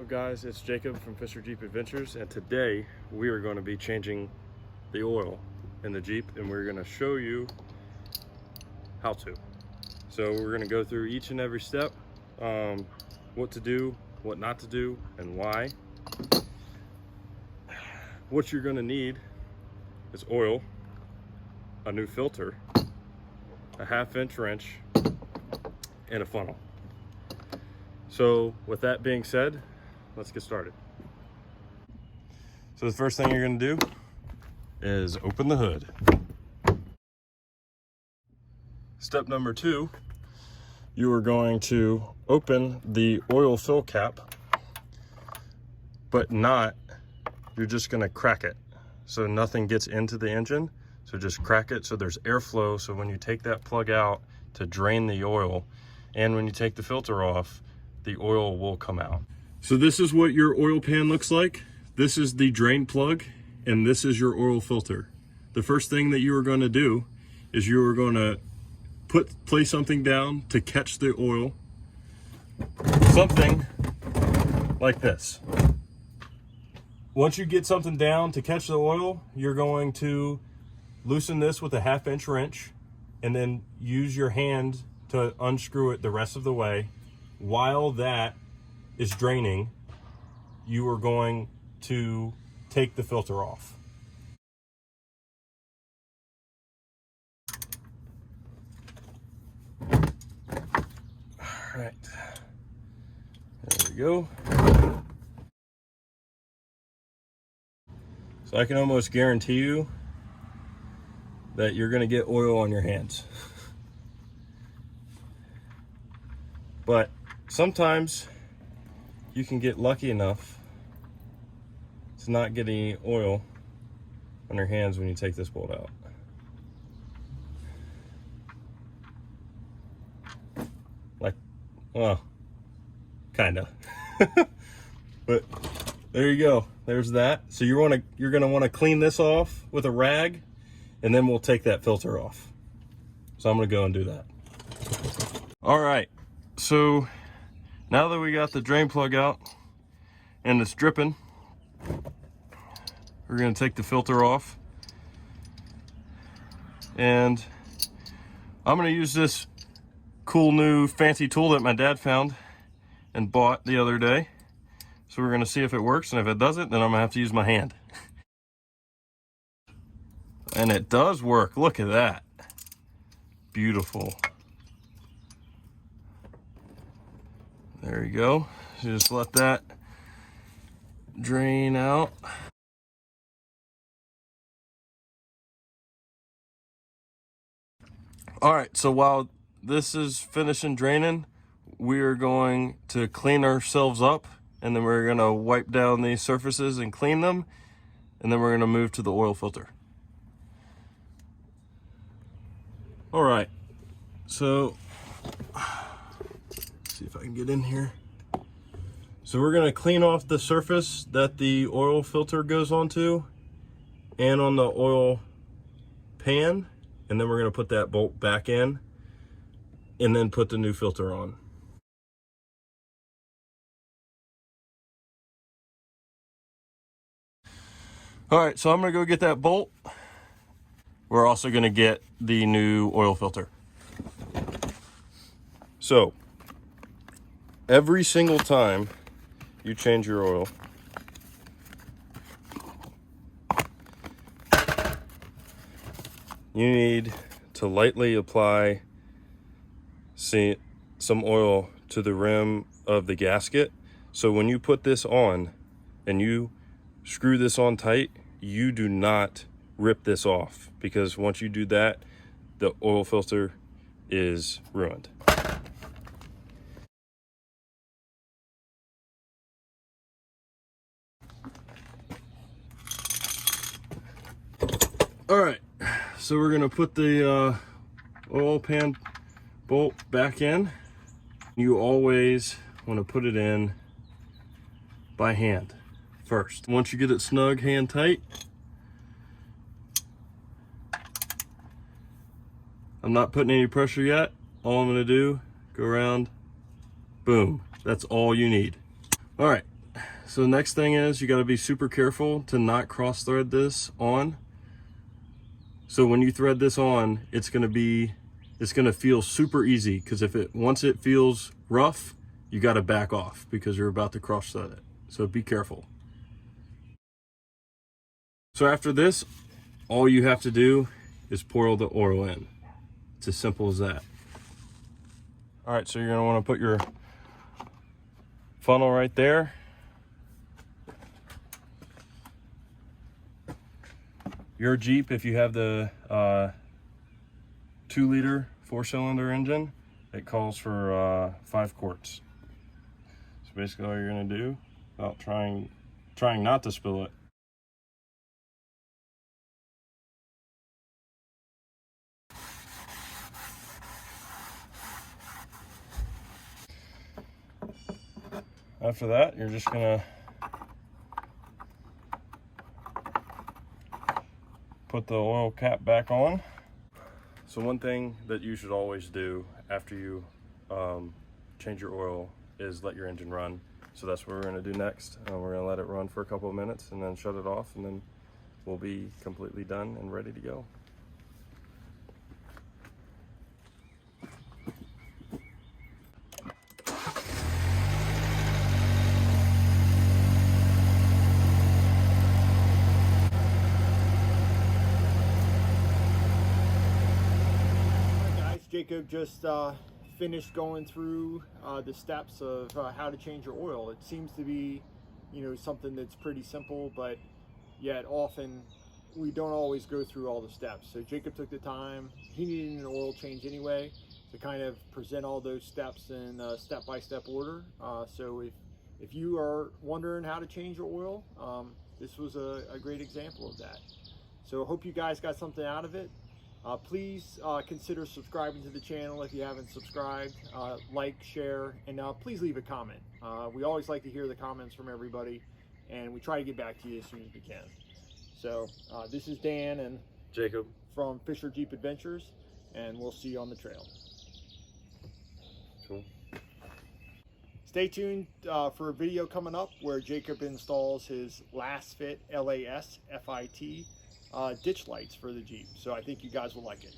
up, guys? It's Jacob from Fisher Jeep Adventures, and today we are going to be changing the oil in the Jeep, and we're going to show you how to. So we're going to go through each and every step, what to do, what not to do, and why. What you're going to need is oil, a new filter, a 1/2-inch wrench, and a funnel. So with that being said, let's get started. So the first thing you're going to do is open the hood. Step number 2, you are going to open the oil fill cap, but you're just going to crack it so nothing gets into the engine. So just crack it so there's airflow, so when you take that plug out to drain the oil, and when you take the filter off, the oil will come out. So this is what your oil pan looks like. This is the drain plug, and this is your oil filter. The first thing that you are going to do is you are going to place something down to catch the oil. Something like this. Once you get something down to catch the oil, you're going to loosen this with a 1/2-inch wrench, and then use your hand to unscrew it the rest of the way. While that is draining, you are going to take the filter off. All right, there we go. So I can almost guarantee you that you're going to get oil on your hands. But sometimes you can get lucky enough to not get any oil on your hands when you take this bolt out. Like, well, kinda. But there you go. There's that. So you're gonna want to clean this off with a rag, and then we'll take that filter off. So I'm gonna go and do that. All right. So now that we got the drain plug out and it's dripping, we're going to take the filter off, and I'm going to use this cool new fancy tool that my dad found and bought the other day. So we're going to see if it works, and if it doesn't, then I'm going to have to use my hand. And it does work. Look at that. Beautiful. There you go. Just let that drain out. All right, so while this is finishing draining, we are going to clean ourselves up, and then we're going to wipe down these surfaces and clean them, and then we're going to move to the oil filter. All right, so see if I can get in here. So we're going to clean off the surface that the oil filter goes onto and on the oil pan, and then we're going to put that bolt back in and then put the new filter on. All right, so I'm going to go get that bolt. We're also going to get the new oil filter. So every single time you change your oil, you need to lightly apply some oil to the rim of the gasket. So when you put this on and you screw this on tight, you do not rip this off, because once you do that, the oil filter is ruined. All right, so we're gonna put the oil pan bolt back in. You always want to put it in by hand first. Once you get it snug, hand tight, I'm not putting any pressure yet. All I'm gonna do, go around, boom. That's all you need. All right, So the next thing is you got to be super careful to not cross thread this on. So when you thread this on, it's going to feel super easy, because once it feels rough, you got to back off because you're about to cross thread it. So be careful. So after this, all you have to do is pour the oil in. It's as simple as that. All right, so you're going to want to put your funnel right there. Your Jeep, if you have the 2-liter 4-cylinder engine, it calls for 5 quarts. So basically all you're going to do, without trying not to spill it, after that, you're just gonna put the oil cap back on. So one thing that you should always do after you change your oil is let your engine run. So that's what we're gonna do next. We're gonna let it run for a couple of minutes and then shut it off, and then we'll be completely done and ready to go. Jacob just finished going through the steps of how to change your oil. It seems to be, you know, something that's pretty simple, but yet often we don't always go through all the steps. So Jacob took the time. He needed an oil change anyway, to kind of present all those steps in step-by-step order. So if you are wondering how to change your oil, this was a great example of that. So I hope you guys got something out of it. Please consider subscribing to the channel if you haven't subscribed. Like, share, and please leave a comment. We always like to hear the comments from everybody, and we try to get back to you as soon as we can. So this is Dan and Jacob from Fisher Jeep Adventures, and we'll see you on the trail. Cool. Stay tuned for a video coming up where Jacob installs his last fit LAS FIT ditch lights for the Jeep. So I think you guys will like it.